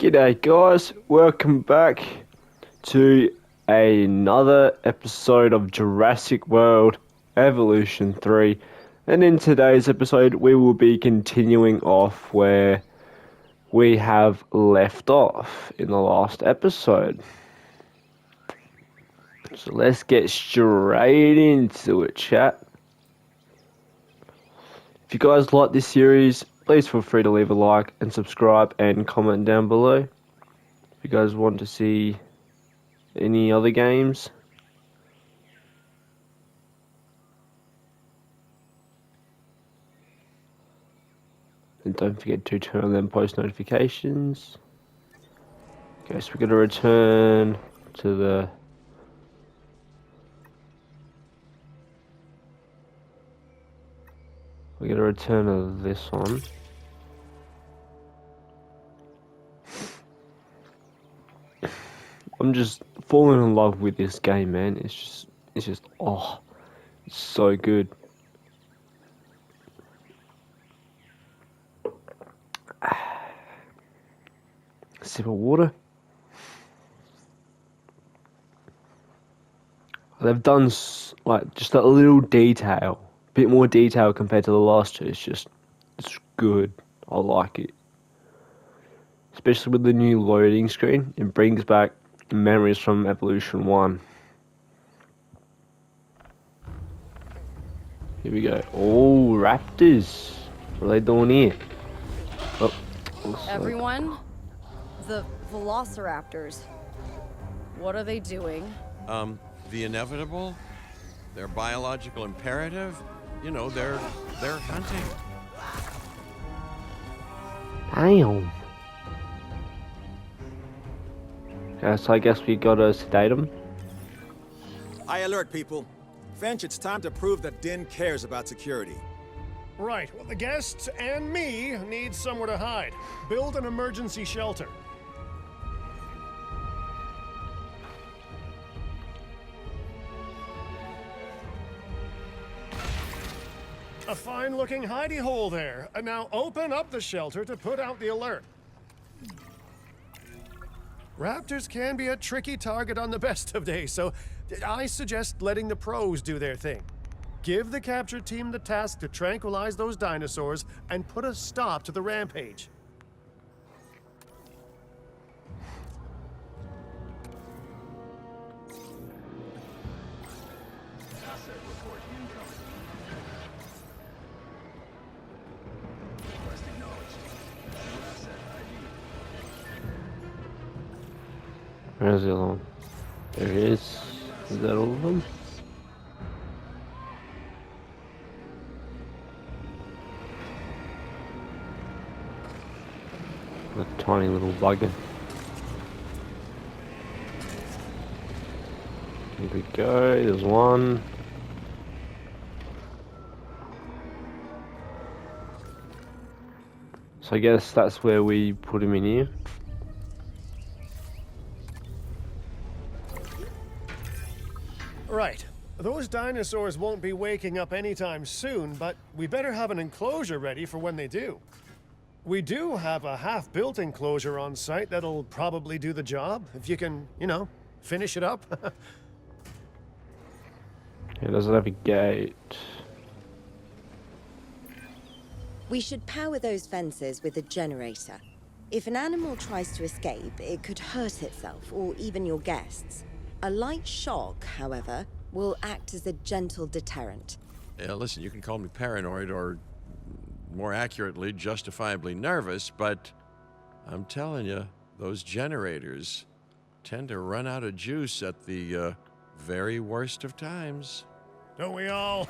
G'day guys, welcome back to another episode of Jurassic World Evolution 3. And in today's episode we will be continuing off where we have left off in the last episode. So let's get straight into it, chat. If you guys like this series, please feel free to leave a like and subscribe and comment down below. If you guys want to see any other games. And don't forget to turn on them post notifications. Okay, so we're going to return to the... We're going to return to this one. I'm just falling in love with this game, man. It's just, oh, it's so good. Sip of water. They've done like just a little detail, a bit more detail compared to the last two. It's good. I like it, especially with the new loading screen. It brings back memories from Evolution 1. Here we go. Oh, raptors. What are they doing here? Oh, Everyone, the velociraptors. What are they doing? The inevitable, their biological imperative, you know, they're hunting. Damn. Yeah, so I guess we gotta sedate them. I alert people. Finch, it's time to prove that Din cares about security. Right. Well, the guests and me need somewhere to hide. Build an emergency shelter. A fine-looking hidey hole there. Now open up the shelter to put out the alert. Raptors can be a tricky target on the best of days, so I suggest letting the pros do their thing. Give the capture team the task to tranquilize those dinosaurs and put a stop to the rampage. Where's the other one? There it is. Is that all of them? A tiny little bugger. Here we go, there's one. So I guess that's where we put him in here. Right. Those dinosaurs won't be waking up anytime soon, but we better have an enclosure ready for when they do. We do have a half-built enclosure on site that'll probably do the job, if you can, you know, finish it up. It doesn't have a gate. We should power those fences with a generator. If an animal tries to escape, it could hurt itself or even your guests. A light shock, however, will act as a gentle deterrent. Yeah, listen, you can call me paranoid or, more accurately, justifiably nervous, but I'm telling you, those generators tend to run out of juice at the very worst of times. Don't we all?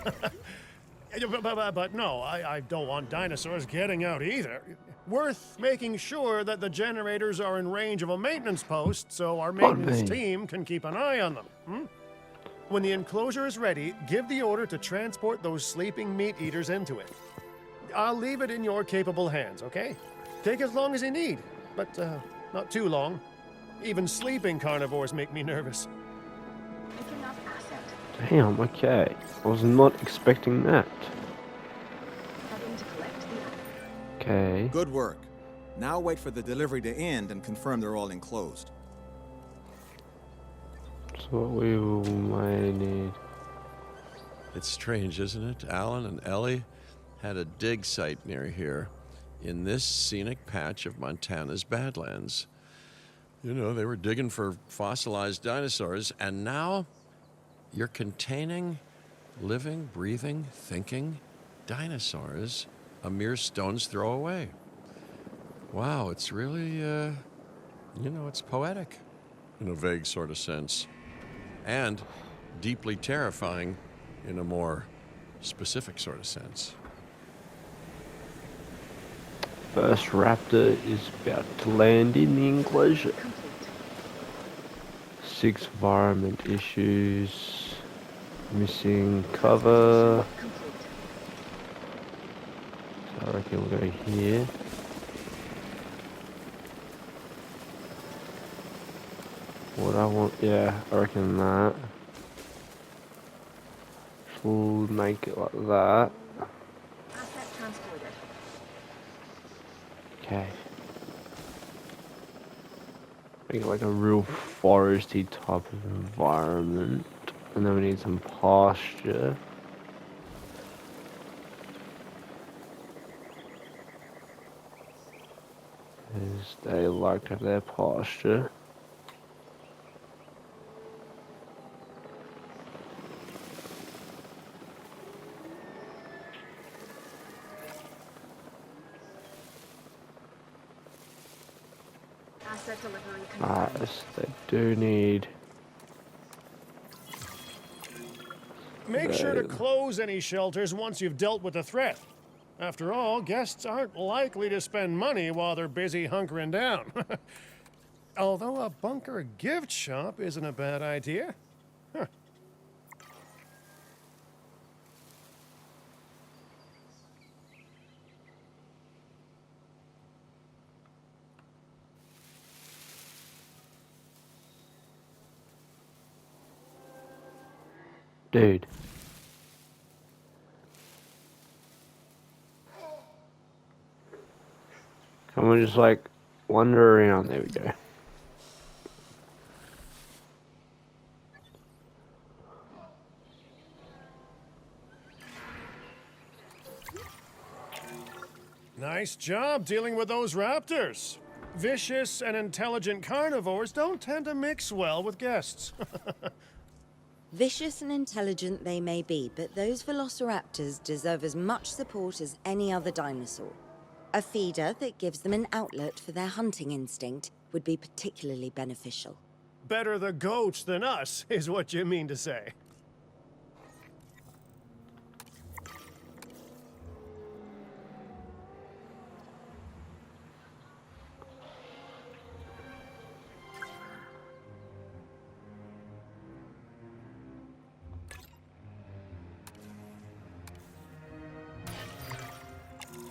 But no, I don't want dinosaurs getting out either. Worth making sure that the generators are in range of a maintenance post so our maintenance team can keep an eye on them. When the enclosure is ready, give the order to transport those sleeping meat eaters into it. I'll leave it in your capable hands, okay? Take as long as you need, but not too long. Even sleeping carnivores make me nervous. Damn, okay. I was not expecting that. Okay. Good work. Now wait for the delivery to end and confirm they're all enclosed. So what we may need. It's strange, isn't it? Alan and Ellie had a dig site near here in this scenic patch of Montana's Badlands. You know, they were digging for fossilized dinosaurs, and now you're containing living, breathing, thinking dinosaurs a mere stone's throw away. Wow, it's really, it's poetic in a vague sort of sense, and deeply terrifying in a more specific sort of sense. First raptor is about to land in the enclosure. 6 environment issues. Missing cover. So I reckon we'll go here. What I want, yeah, I reckon that. We'll make it like that. Okay. Make it like a real foresty type of environment. And then we need some pasture. As they like to have their pasture. Yes, they do need. Make sure to close any shelters once you've dealt with the threat. After all, guests aren't likely to spend money while they're busy hunkering down. Although a bunker gift shop isn't a bad idea. Huh. Dude. Can we just like wander around? There we go. Nice job dealing with those raptors. Vicious and intelligent carnivores don't tend to mix well with guests. Vicious and intelligent they may be, but those velociraptors deserve as much support as any other dinosaur. A feeder that gives them an outlet for their hunting instinct would be particularly beneficial. Better the goats than us, is what you mean to say.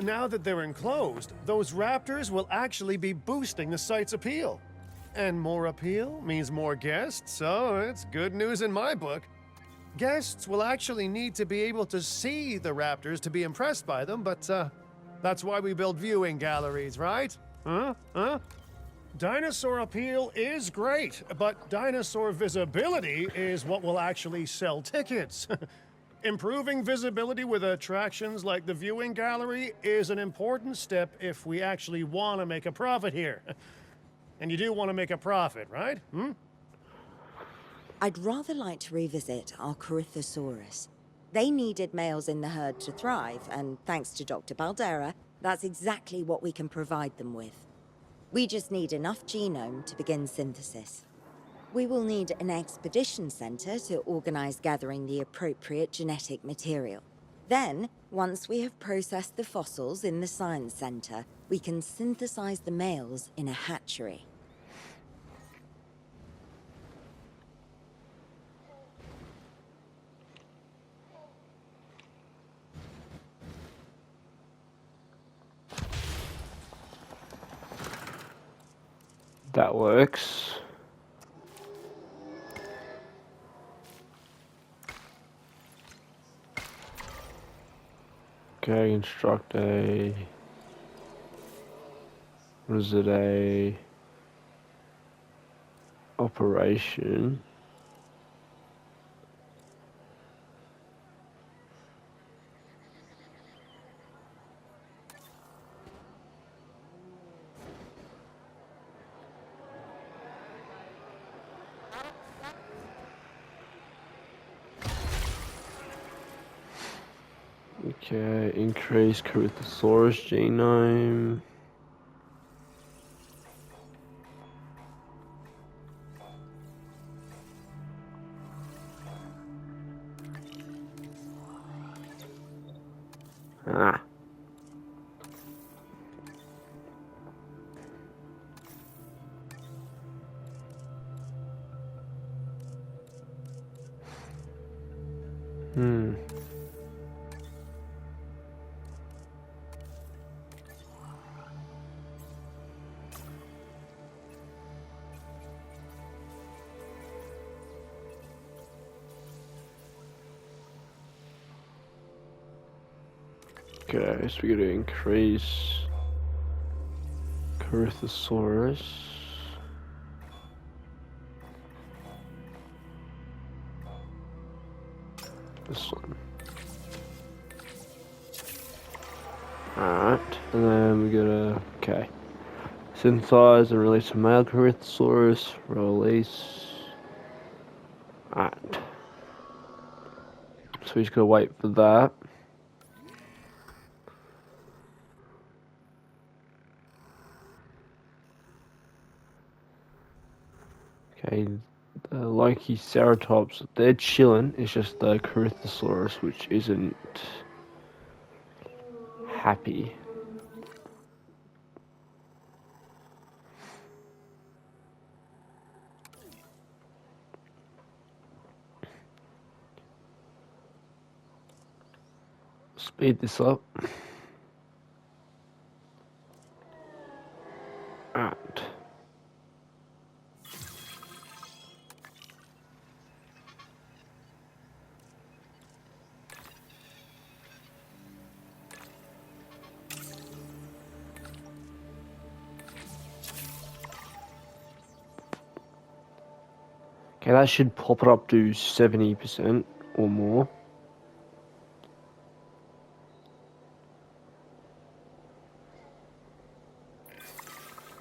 Now that they're enclosed, those raptors will actually be boosting the site's appeal. And more appeal means more guests, so it's good news in my book. Guests will actually need to be able to see the raptors to be impressed by them, but that's why we build viewing galleries, right? Huh? Dinosaur appeal is great, but dinosaur visibility is what will actually sell tickets. Improving visibility with attractions like the viewing gallery is an important step if we actually want to make a profit here. And you do want to make a profit, right? I'd rather like to revisit our Corythosaurus. They needed males in the herd to thrive, and thanks to Dr. Baldera, that's exactly what we can provide them with. We just need enough genome to begin synthesis. We will need an expedition center to organize gathering the appropriate genetic material. Then, once we have processed the fossils in the science center, we can synthesize the males in a hatchery. That works. Okay, instruct a Was it a operation? Okay, increase Corythosaurus genome. Ah. Hmm. Okay, so we're gonna increase Corythosaurus. This one. Alright, and then we gotta, okay. Synthesize and release a male Corythosaurus. Release. Alright. So we just gotta wait for that. Okay, the Lokiceratops, they're chilling. It's just the Corythosaurus which isn't happy. Speed this up. Alright. Okay, that should pop it up to 70% or more.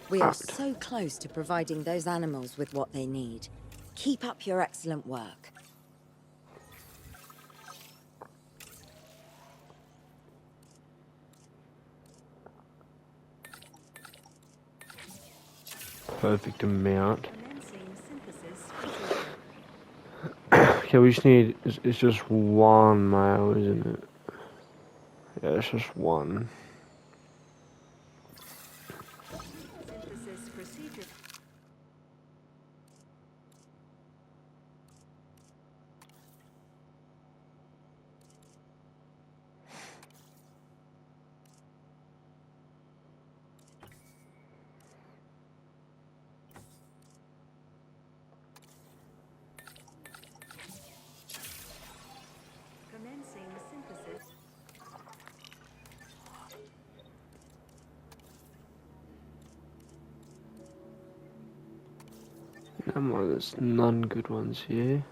We are so close to providing those animals with what they need. Keep up your excellent work. Perfect amount. Okay, we just need, it's just one male, isn't it? Yeah, it's just one. There's none good ones here.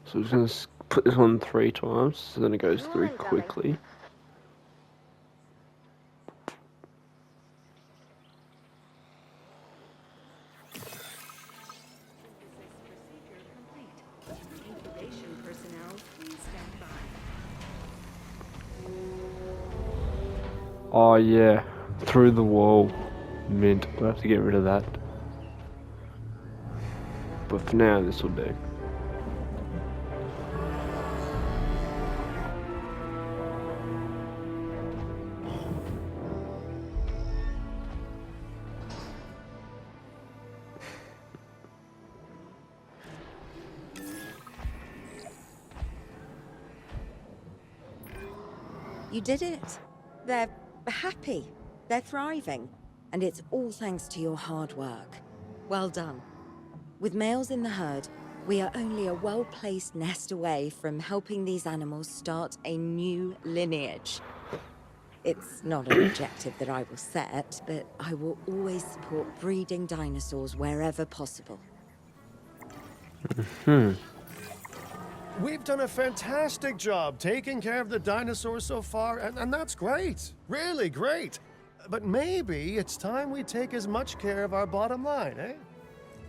So I'm just going to put this on 3 times, so then it goes through quickly. Oh yeah, through the wall. Mint. We'll have to get rid of that. But for now, this will do. You did it. They're happy. They're thriving. And it's all thanks to your hard work. Well done. With males in the herd, we are only a well-placed nest away from helping these animals start a new lineage. It's not an objective that I will set, but I will always support breeding dinosaurs wherever possible. We've done a fantastic job taking care of the dinosaurs so far, and that's great. Really great. But maybe it's time we take as much care of our bottom line, eh?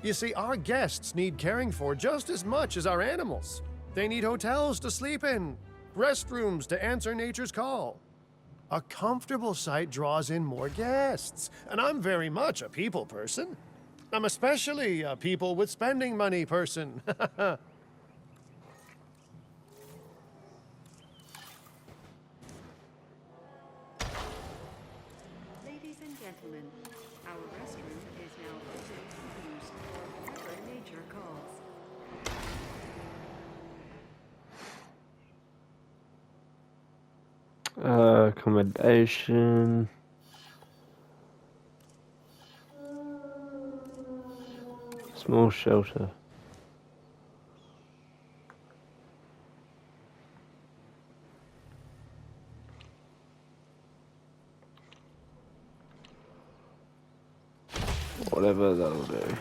You see, our guests need caring for just as much as our animals. They need hotels to sleep in, restrooms to answer nature's call. A comfortable site draws in more guests, and I'm very much a people person. I'm especially a people with spending money person. Ladies and gentlemen, our restroom is now open to use for whatever nature calls. Accommodation. Small shelter. Whatever that'll do.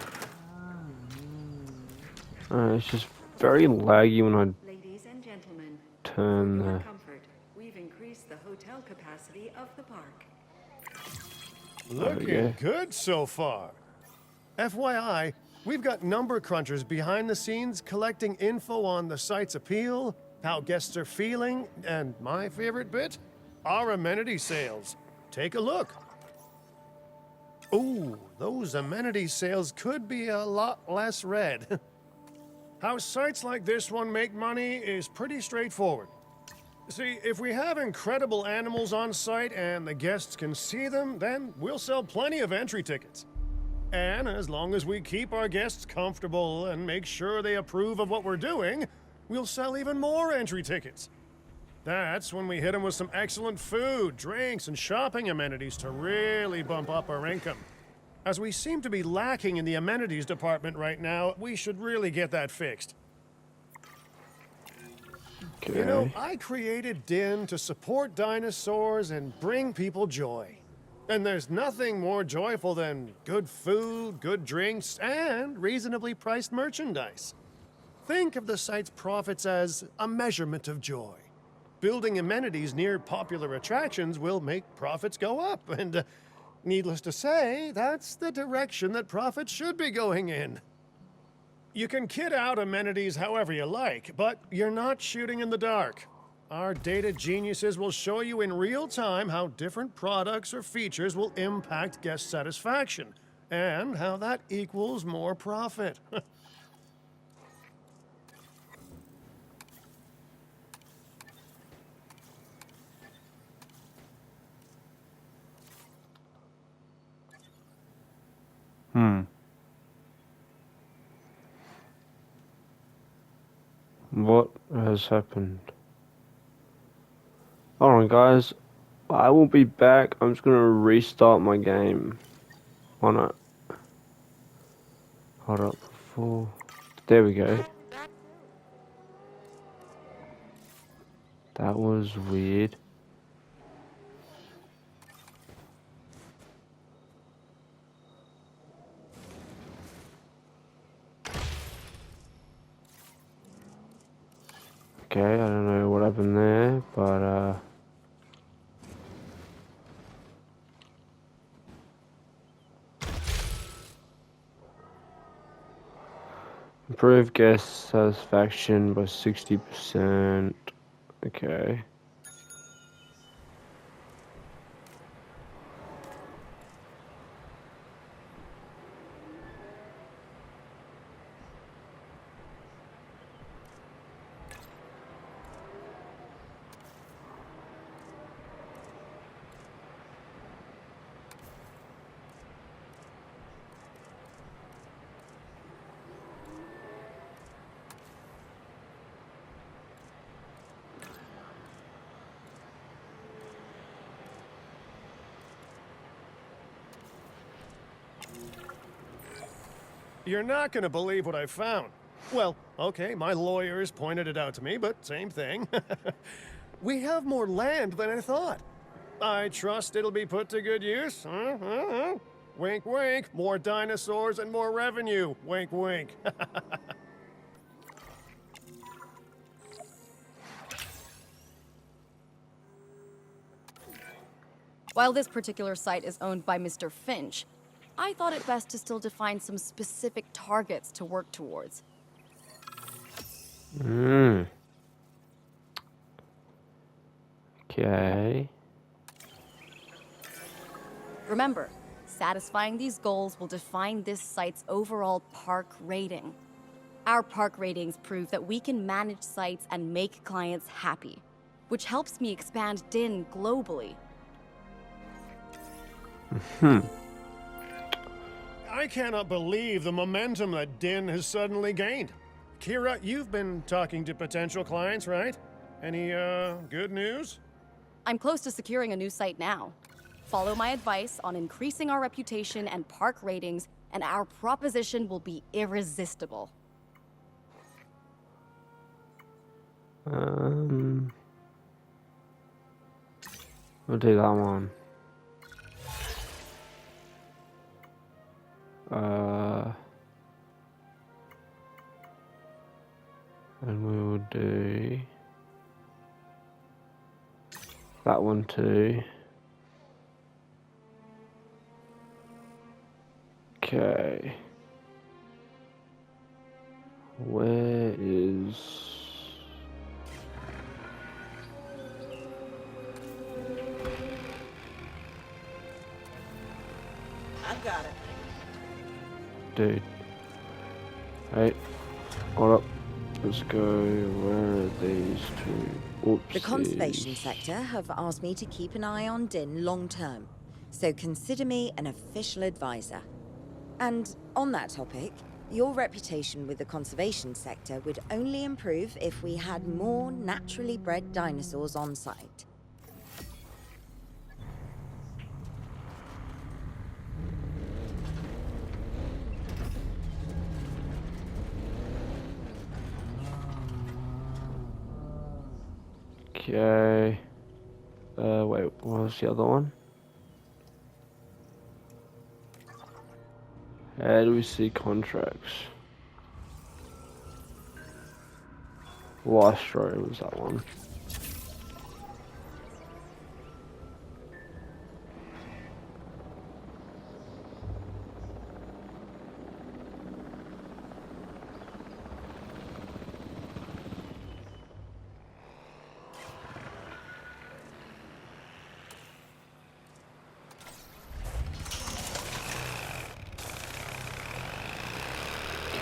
It's just very laggy when I Ladies and gentlemen, turn for your the... comfort, we've increased the hotel capacity of the park. Looking good so far. FYI, we've got number crunchers behind the scenes collecting info on the site's appeal, how guests are feeling, and my favorite bit, our amenity sales. Take a look. Ooh, those amenity sales could be a lot less red. How sites like this one make money is pretty straightforward. See, if we have incredible animals on site and the guests can see them, then we'll sell plenty of entry tickets. And as long as we keep our guests comfortable and make sure they approve of what we're doing, we'll sell even more entry tickets. That's when we hit them with some excellent food, drinks, and shopping amenities to really bump up our income. As we seem to be lacking in the amenities department right now, we should really get that fixed. Okay. You know, I created DIN to support dinosaurs and bring people joy. And there's nothing more joyful than good food, good drinks, and reasonably priced merchandise. Think of the site's profits as a measurement of joy. Building amenities near popular attractions will make profits go up, and needless to say, that's the direction that profits should be going in. You can kit out amenities however you like, but you're not shooting in the dark. Our data geniuses will show you in real time how different products or features will impact guest satisfaction, and how that equals more profit. What has happened? Hold on, guys. I will be back. I'm just gonna restart my game. Why not? Hold up. Before. There we go. That was weird. Okay, I don't know what happened there, but improve guest satisfaction by 60%. Okay. You're not gonna believe what I found. Well, okay, my lawyers pointed it out to me, but same thing. We have more land than I thought. I trust it'll be put to good use. Wink, wink. More dinosaurs and more revenue. Wink, wink. While this particular site is owned by Mr. Finch, I thought it best to still define some specific targets to work towards. Okay. Remember, satisfying these goals will define this site's overall park rating. Our park ratings prove that we can manage sites and make clients happy, which helps me expand DIN globally. I cannot believe the momentum that DIN has suddenly gained. Kira, you've been talking to potential clients, right? Any, good news? I'm close to securing a new site now. Follow my advice on increasing our reputation and park ratings, and our proposition will be irresistible. We'll do that one. And we will do that one too. Okay. Where is... I've got it. Dude. Hey. Hold up. Let's go. Where are these two? Oopsies. The conservation sector have asked me to keep an eye on DIN long term, so consider me an official advisor. And on that topic, your reputation with the conservation sector would only improve if we had more naturally bred dinosaurs on site. Okay. Wait, what was the other one? How do we see contracts? Lastro was that one.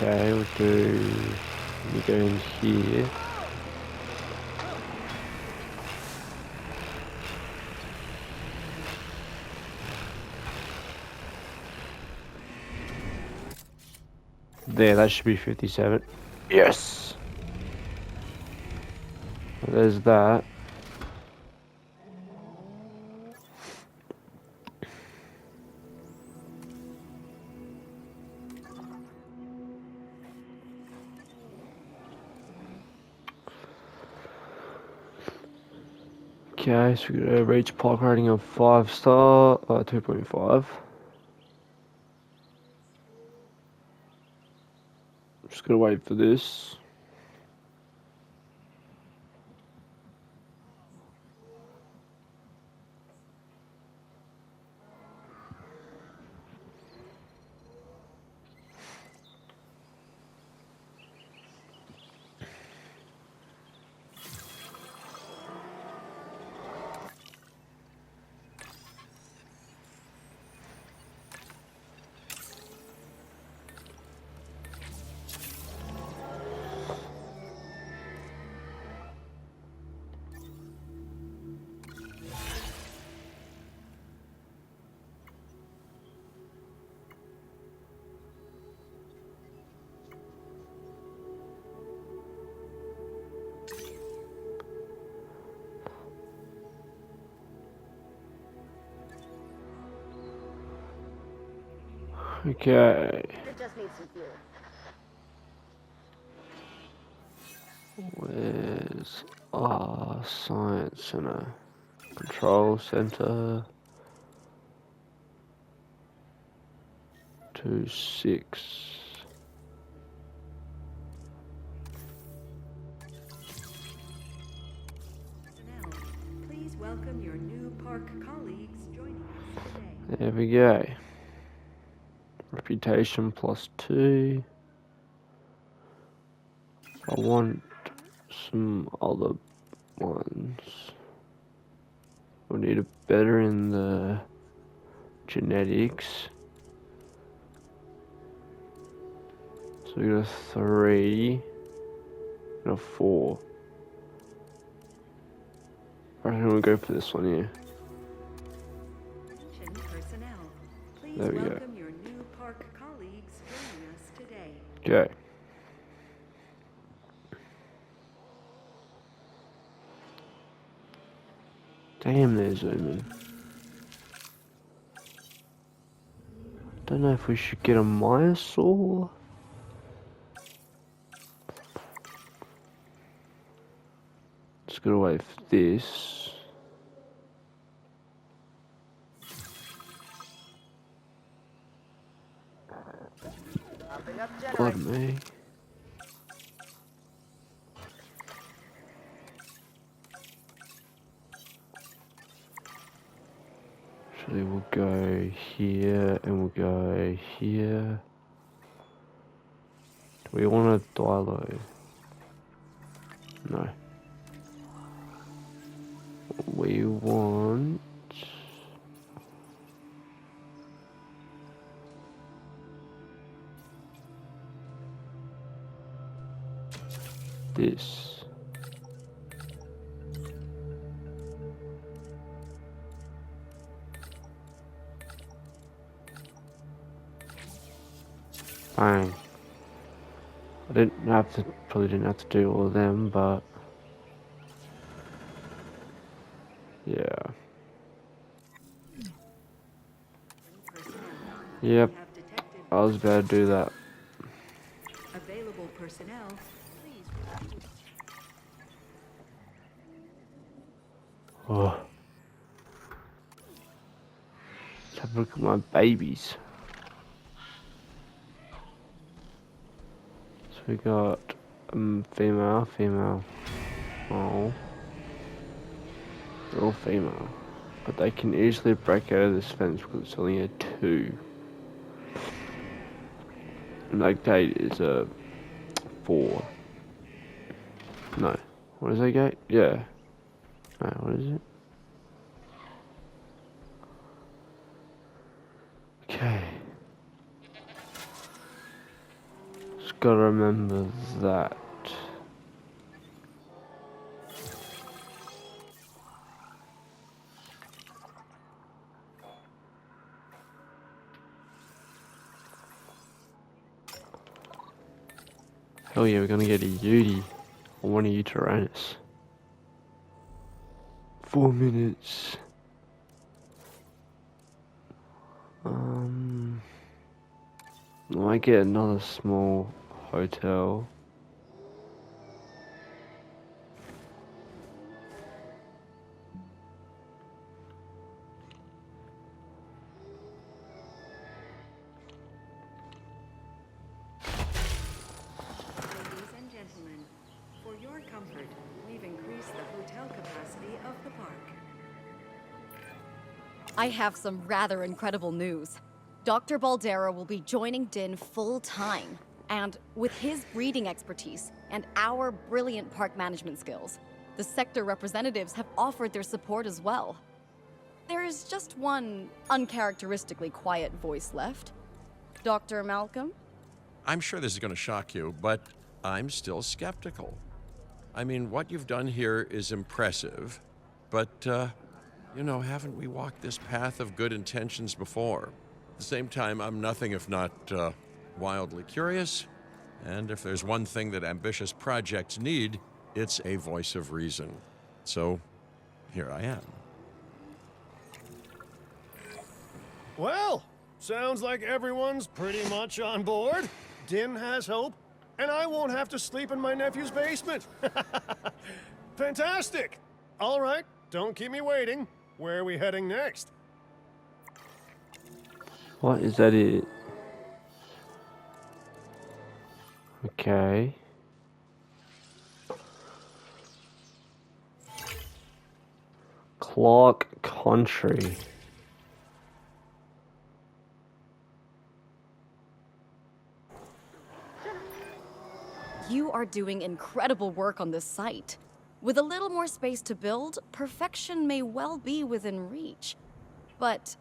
Okay, we'll do... We go in here. There, that should be 57. Yes! There's that. Okay, so we're gonna reach park rating of 5-star, 2.5. Just gotta wait for this. Okay. It just needs some fuel. Where's our science center? Control center. 26. Personnel, please welcome your new park colleagues joining us today. There we go. Reputation +2. I want some other ones. We need a better in the genetics. So we got a 3 and a 4. I reckon we'll go for this one here. Attention personnel, please There we go. welcome your new park colleagues joining us today. Okay. Damn, they're zooming. Don't know if we should get a Myosaur. Just gotta wait for this. Pardon me. Actually, we'll go here and we'll go here. Do we want a Dilo? No. We want this. Bang. Probably didn't have to do all of them, but yeah. Personnel, Yep, we have detected I was about to do that. available personnel. Please. Oh. Let's have a look at my babies. So we got female. Oh. They're all female. But they can easily break out of this fence because it's only a 2. And that gate is a 4. No. What is that gate? Yeah. No, what is it? Okay. Just gotta remember that. Hell yeah, we're gonna get a Yeti or one of you Tyrannus. 4 minutes. I might get another small hotel. Ladies and gentlemen, for your comfort, we've increased the hotel capacity of the park. I have some rather incredible news. Dr. Baldera will be joining Din full-time. And with his breeding expertise and our brilliant park management skills, the sector representatives have offered their support as well. There is just one uncharacteristically quiet voice left. Dr. Malcolm? I'm sure this is going to shock you, but I'm still skeptical. I mean, what you've done here is impressive, but, you know, haven't we walked this path of good intentions before? At the same time, I'm nothing if not wildly curious, and if there's one thing that ambitious projects need, it's a voice of reason. So, here I am. Well, sounds like everyone's pretty much on board. Din has hope, and I won't have to sleep in my nephew's basement. Fantastic! All right, don't keep me waiting. Where are we heading next? What is that? It. Okay. Clark Country. You are doing incredible work on this site. With a little more space to build, perfection may well be within reach. But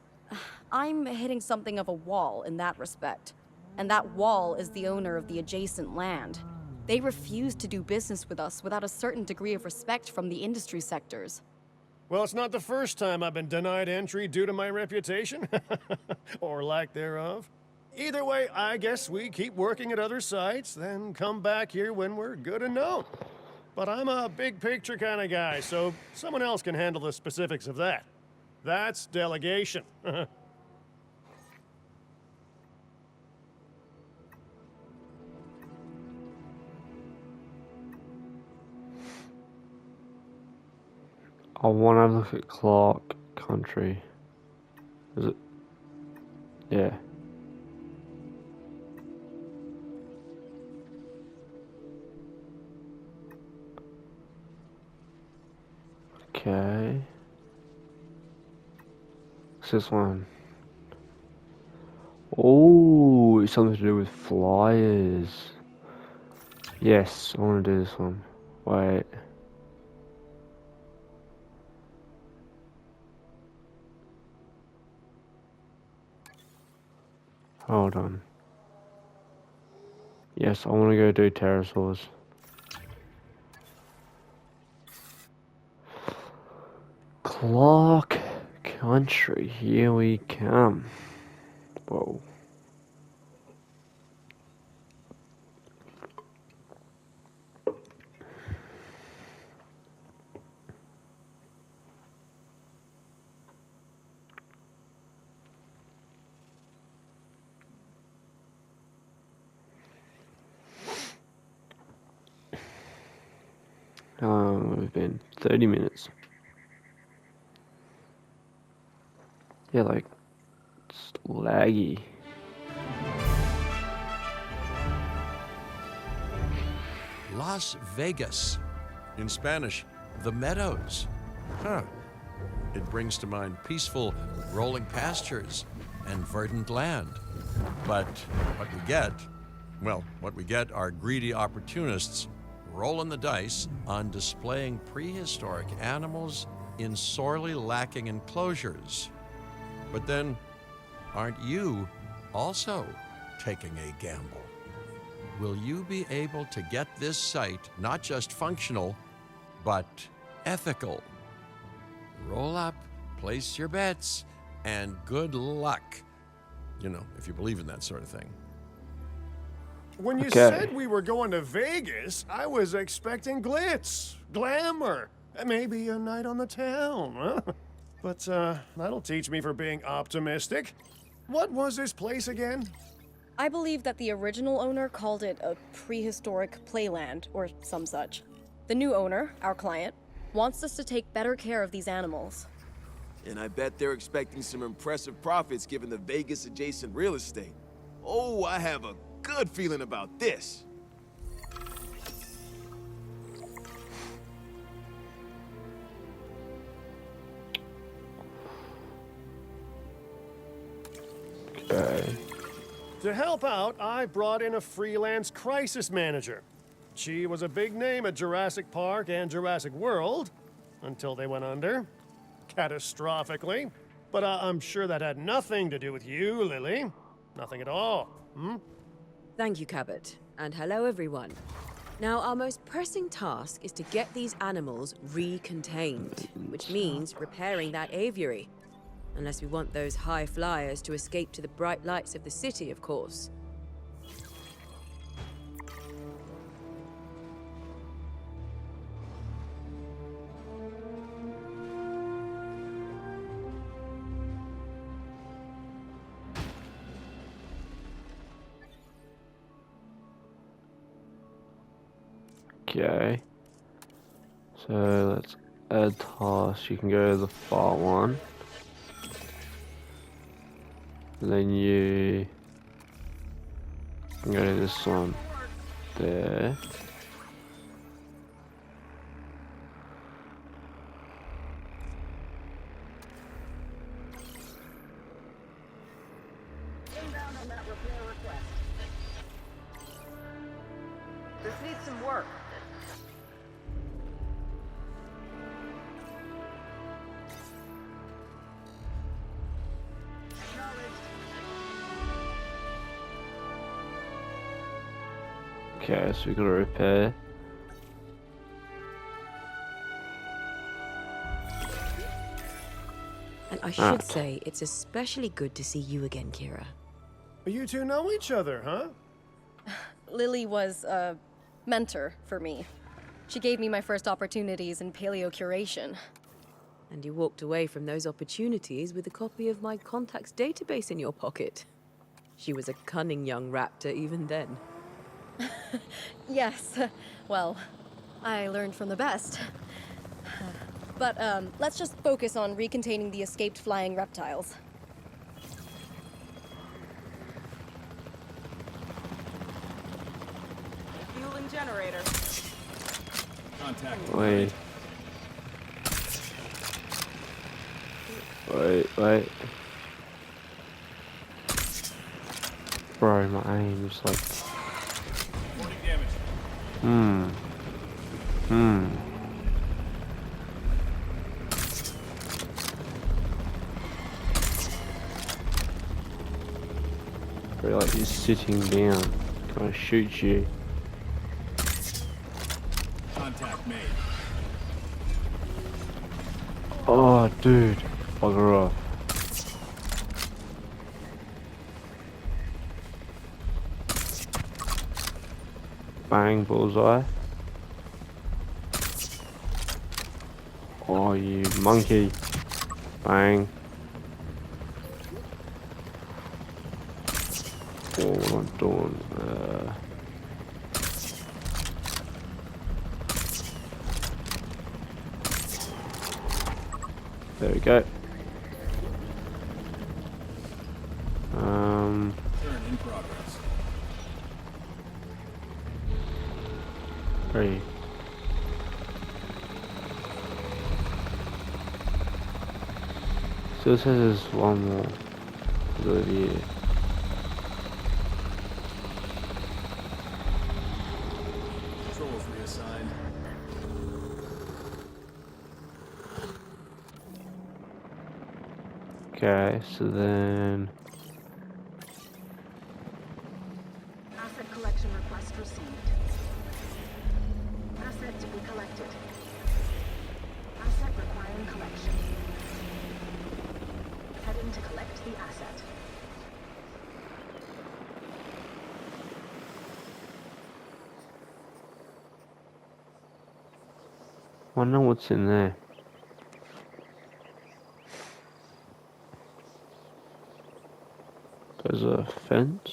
I'm hitting something of a wall in that respect. And that wall is the owner of the adjacent land. They refuse to do business with us without a certain degree of respect from the industry sectors. Well, it's not the first time I've been denied entry due to my reputation. Or lack thereof. Either way, I guess we keep working at other sites, then come back here when we're good and known. But I'm a big picture kind of guy, so someone else can handle the specifics of that. That's delegation. I want to look at Clark Country. Is it? Yeah. Okay. What's this one? Oh, it's something to do with flyers. Yes, I want to do this one. Wait. Hold on. Yes, I want to go do pterosaurs. Clark Country, here we come. Whoa. We've been 30 minutes. Yeah, like, it's laggy. Las Vegas. In Spanish, the Meadows. Huh. It brings to mind peaceful, rolling pastures and verdant land. But what we get are greedy opportunists rolling the dice on displaying prehistoric animals in sorely lacking enclosures. But then, aren't you also taking a gamble? Will you be able to get this site not just functional, but ethical? Roll up, place your bets, and good luck. You know, if you believe in that sort of thing. When you Okay. said we were going to Vegas, I was expecting glitz, glamour, and maybe a night on the town, huh? But that'll teach me for being optimistic. What was this place again? I believe that the original owner called it a prehistoric playland, or some such. The new owner, our client, wants us to take better care of these animals. And I bet they're expecting some impressive profits given the Vegas adjacent real estate. Oh, I have a good feeling about this. Okay. To help out, I brought in a freelance crisis manager. She was a big name at Jurassic Park and Jurassic World, until they went under. Catastrophically. But I'm sure that had nothing to do with you, Lily. Nothing at all. Hmm? Thank you, Cabot. And hello, everyone. Now, our most pressing task is to get these animals recontained, which means repairing that aviary. Unless we want those high flyers to escape to the bright lights of the city, of course. Okay. So let's add task, you can go to the far one. And then you can go to this one there. This needs some work. Okay, so we gotta repair. And I should say, it's especially good to see you again, Kira. You two know each other, huh? Lily was a mentor for me. She gave me my first opportunities in paleo curation. And you walked away from those opportunities with a copy of my contacts database in your pocket. She was a cunning young raptor even then. Yes, well, I learned from the best. But let's just focus on recontaining the escaped flying reptiles. Fueling generator. Contact. Wait. Wait. Bro, my aim is like... Warning damage. Bro, like he's sitting down. Can I shoot you? Contact made. Oh, dude. Bugger off. Bang, bullseye. Oh, you monkey. Bang. Oh, what am I doing? There we go. Turn in progress. Three. So it says there's one more to go here. Controls reassigned. Okay, so then Asset collection request received. Asset to be collected. Asset requiring collection. Heading to collect the asset. wonder what's in there. There's a fence.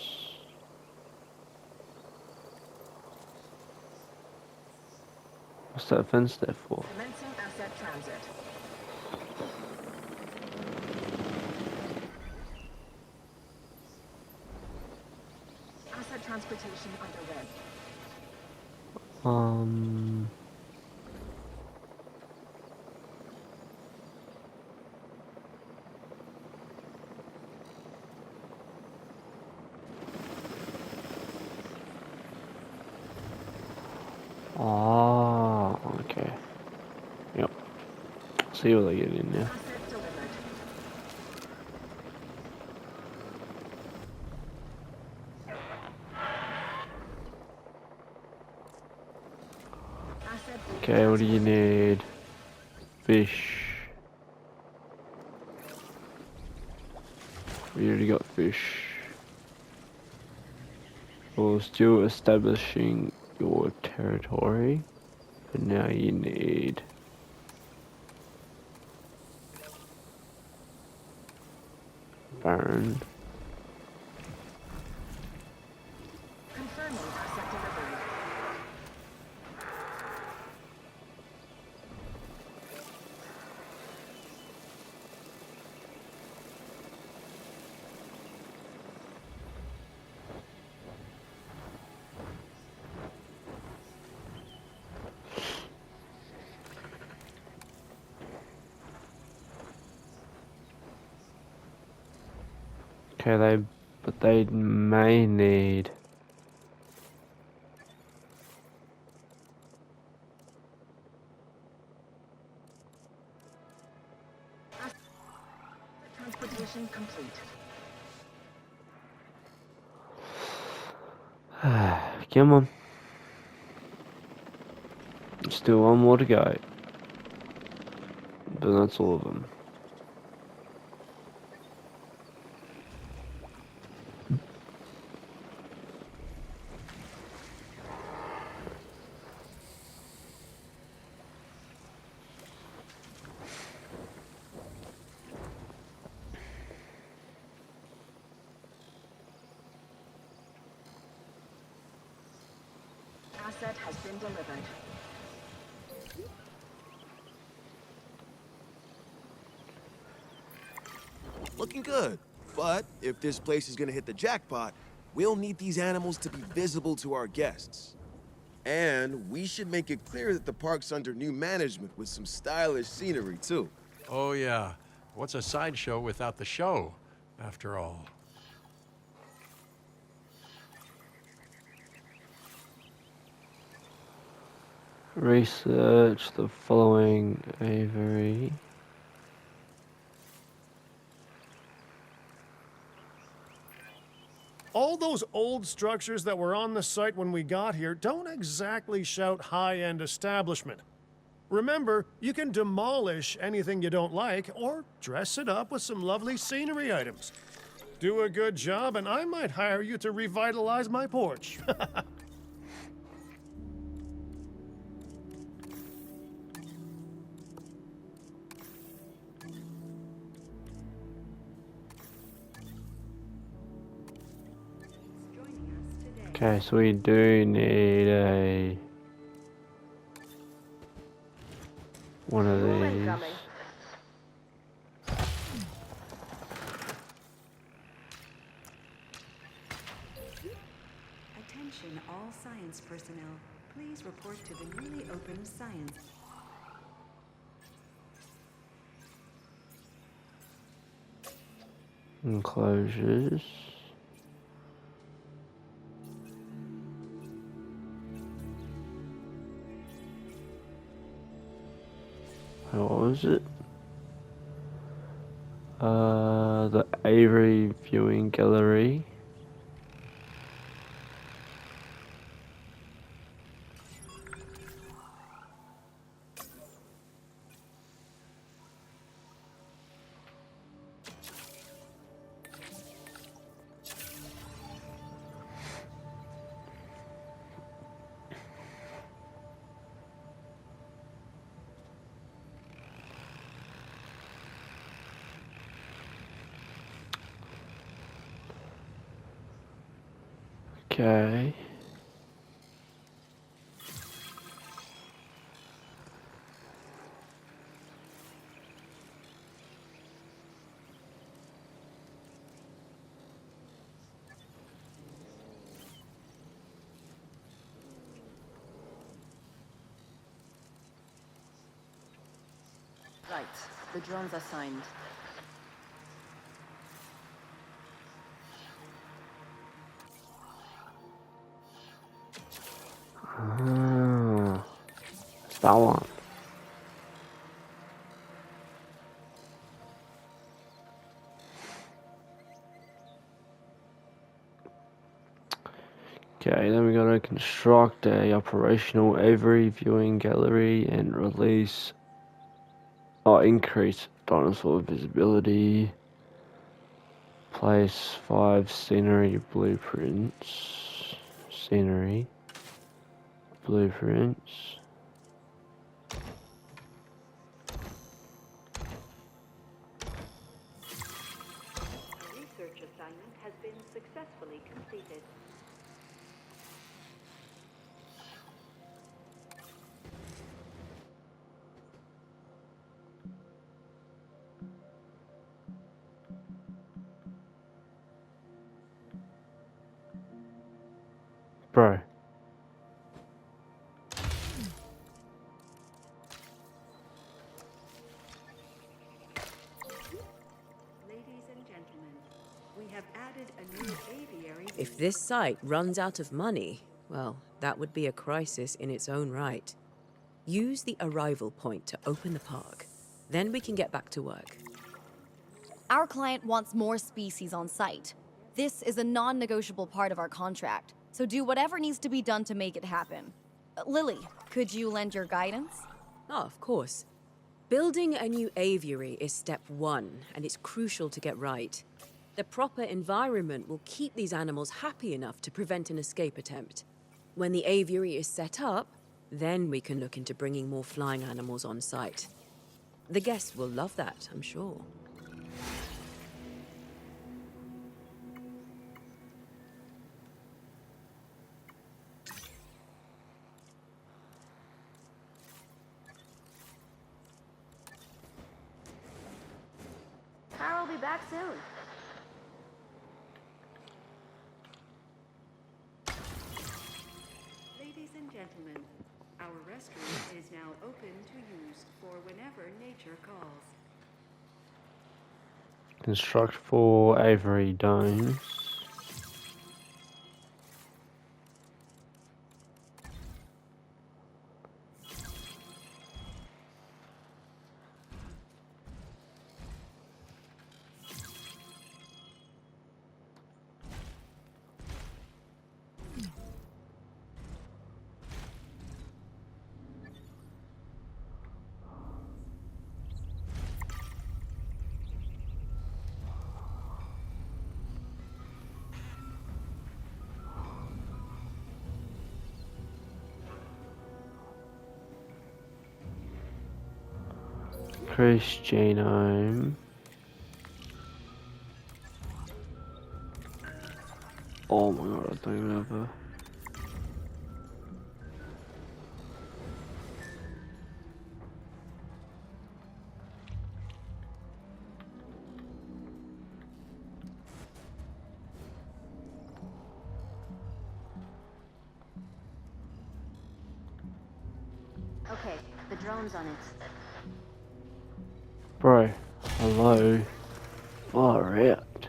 What's that fence there for? Commencing asset transit. Asset transportation underway. Oh, okay. Yep. See what they get in there. Asset delivered. Asset Okay, what do you need? Fish. We already got fish. We're still establishing your territory, but now you need Baron. confirming asset delivery. Okay, but they may need. Transportation complete. Come on. Still one more to go. But that's all of them. Asset has been delivered. Looking good. But if this place is gonna hit the jackpot, we'll need these animals to be visible to our guests. And we should make it clear that the park's under new management with some stylish scenery, too. Oh, yeah. What's a sideshow without the show, after all? Research the following aviary. All those old structures that were on the site when we got here don't exactly shout high-end establishment. Remember, you can demolish anything you don't like or dress it up with some lovely scenery items. Do a good job and I might hire you to revitalize my porch. Joining us today. Okay, so we do need a one of these. Attention all science personnel. Please report to the newly opened science. Enclosures. What was it? The Avery viewing gallery. Okay. Right. The drones are signed. Ah, it's that one. Okay, then we gotta construct a operational Avery viewing gallery and release or increase dinosaur visibility. Place 5 scenery blueprints. Scenery blueprints. The research assignment has been successfully completed. Bro. Ladies and gentlemen, we have If this site runs out of money, well, that would be a crisis in its own right. Use the arrival point to open the park. Then we can get back to work. Our client wants more species on site. This is a non-negotiable part of our contract, so do whatever needs to be done to make it happen. Lily, could you lend your guidance? Oh, of course. Building a new aviary is step one, and it's crucial to get right. The proper environment will keep these animals happy enough to prevent an escape attempt. When the aviary is set up, then we can look into bringing more flying animals on site. The guests will love that, I'm sure. Carl will be back soon. Ladies and gentlemen, our restroom is now open to use for whenever nature calls. Construct 4 aviary domes. Increase genome. Oh my god, I don't even have a... Okay, the drone's on it. Bro, hello. Far out.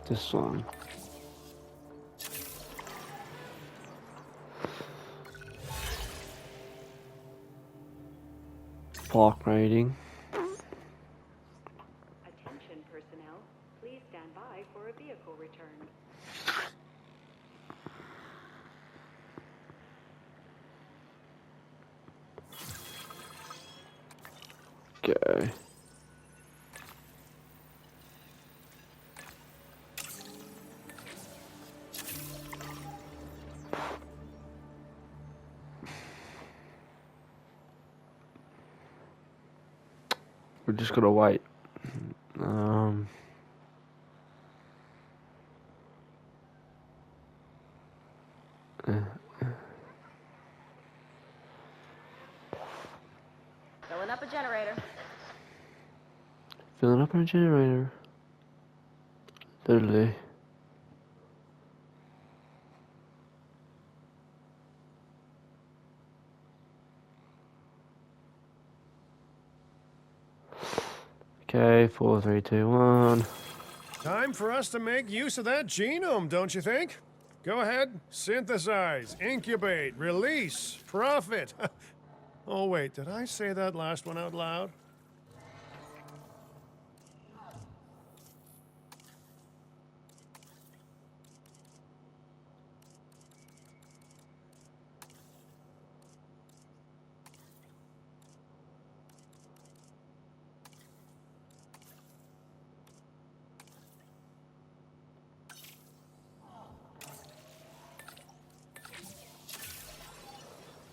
This one. Park rating. Attention personnel, please stand by for a vehicle return. Go. We're just gonna wait. Filling up a generator. Filling up our generator. Literally. Okay, 4, 3, 2, 1. Time for us to make use of that genome, don't you think? Go ahead, synthesize, incubate, release, profit. Oh wait, did I say that last one out loud?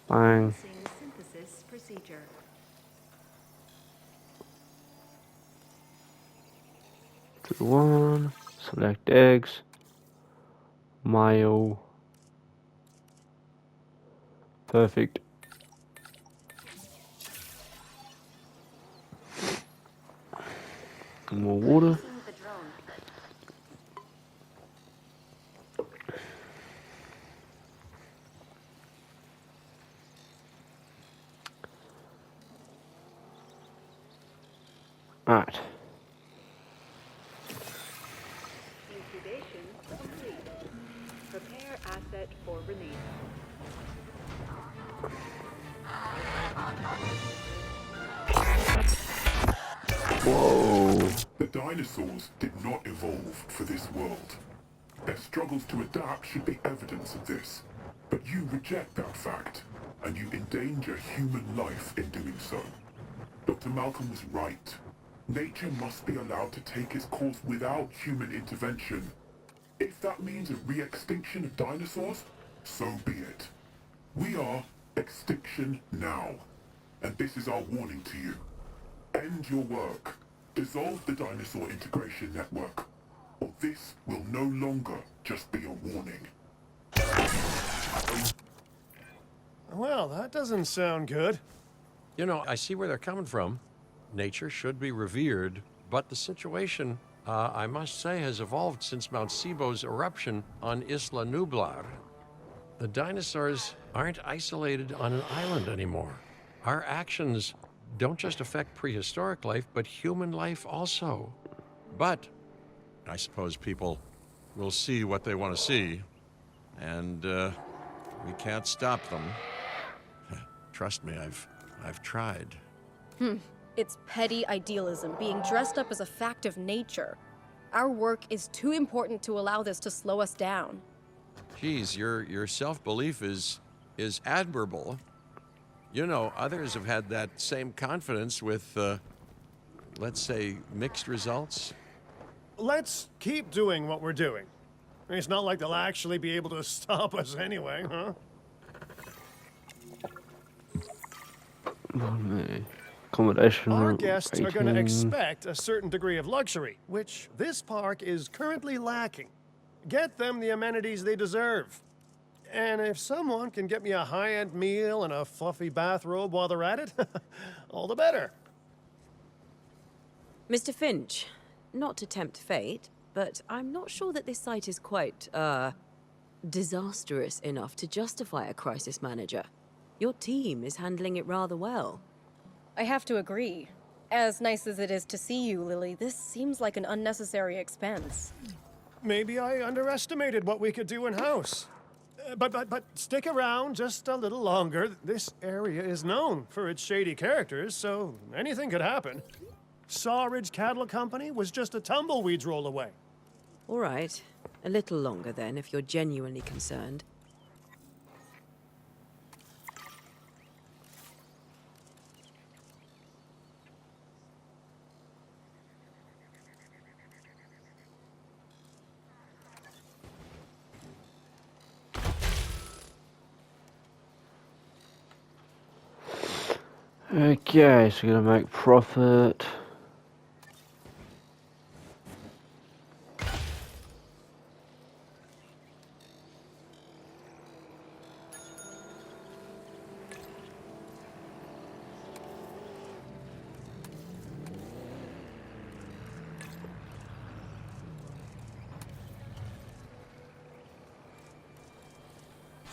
Bang. Commencing synthesis procedure. To 1. Select eggs. Male. Perfect. More water. Seeing the drone. Alright. Incubation complete. Prepare asset for release. Whoa. The dinosaurs did not evolve for this world. Their struggles to adapt should be evidence of this. But you reject that fact, and you endanger human life in doing so. Dr. Malcolm was right. Nature must be allowed to take its course without human intervention. If that means a re-extinction of dinosaurs, so be it. We are extinction now, and this is our warning to you. End your work. Dissolve the dinosaur integration network, or this will no longer just be a warning. Well, that doesn't sound good. You know, I see where they're coming from. Nature should be revered, but the situation, I must say, has evolved since Mount Sibo's eruption on Isla Nublar. The dinosaurs aren't isolated on an island anymore. Our actions don't just affect prehistoric life, but human life also. But I suppose people will see what they want to see, and we can't stop them. Trust me, I've tried. It's petty idealism being dressed up as a fact of nature. Our work is too important to allow this to slow us down. Geez, your self-belief is admirable. You know, others have had that same confidence with, let's say, mixed results. Let's keep doing what we're doing. It's not like they'll actually be able to stop us anyway, huh? Accommodation. Our guests are going to rating. expect a certain degree of luxury, which this park is currently lacking. Get them the amenities they deserve. And if someone can get me a high-end meal and a fluffy bathrobe while they're at it, all the better. Mr. Finch, not to tempt fate, but I'm not sure that this site is quite, disastrous enough to justify a crisis manager. Your team is handling it rather well. I have to agree. As nice as it is to see you, Lily, this seems like an unnecessary expense. Maybe I underestimated what we could do in-house. But stick around just a little longer. This area is known for its shady characters, so anything could happen. Sawridge Cattle Company was just a tumbleweed's roll away. All right. A little longer then, if you're genuinely concerned. Okay, so we're gonna make profit.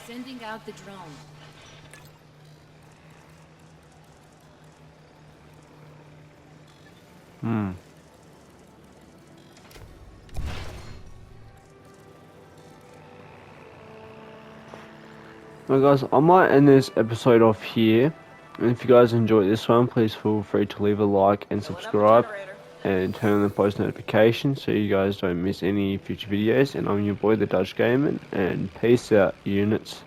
Sending out the drone. Well guys, I might end this episode off here. And if you guys enjoyed this one, please feel free to leave a like and subscribe. And turn on the post notifications so you guys don't miss any future videos. And I'm your boy, the Dutch Gamer, and peace out, units.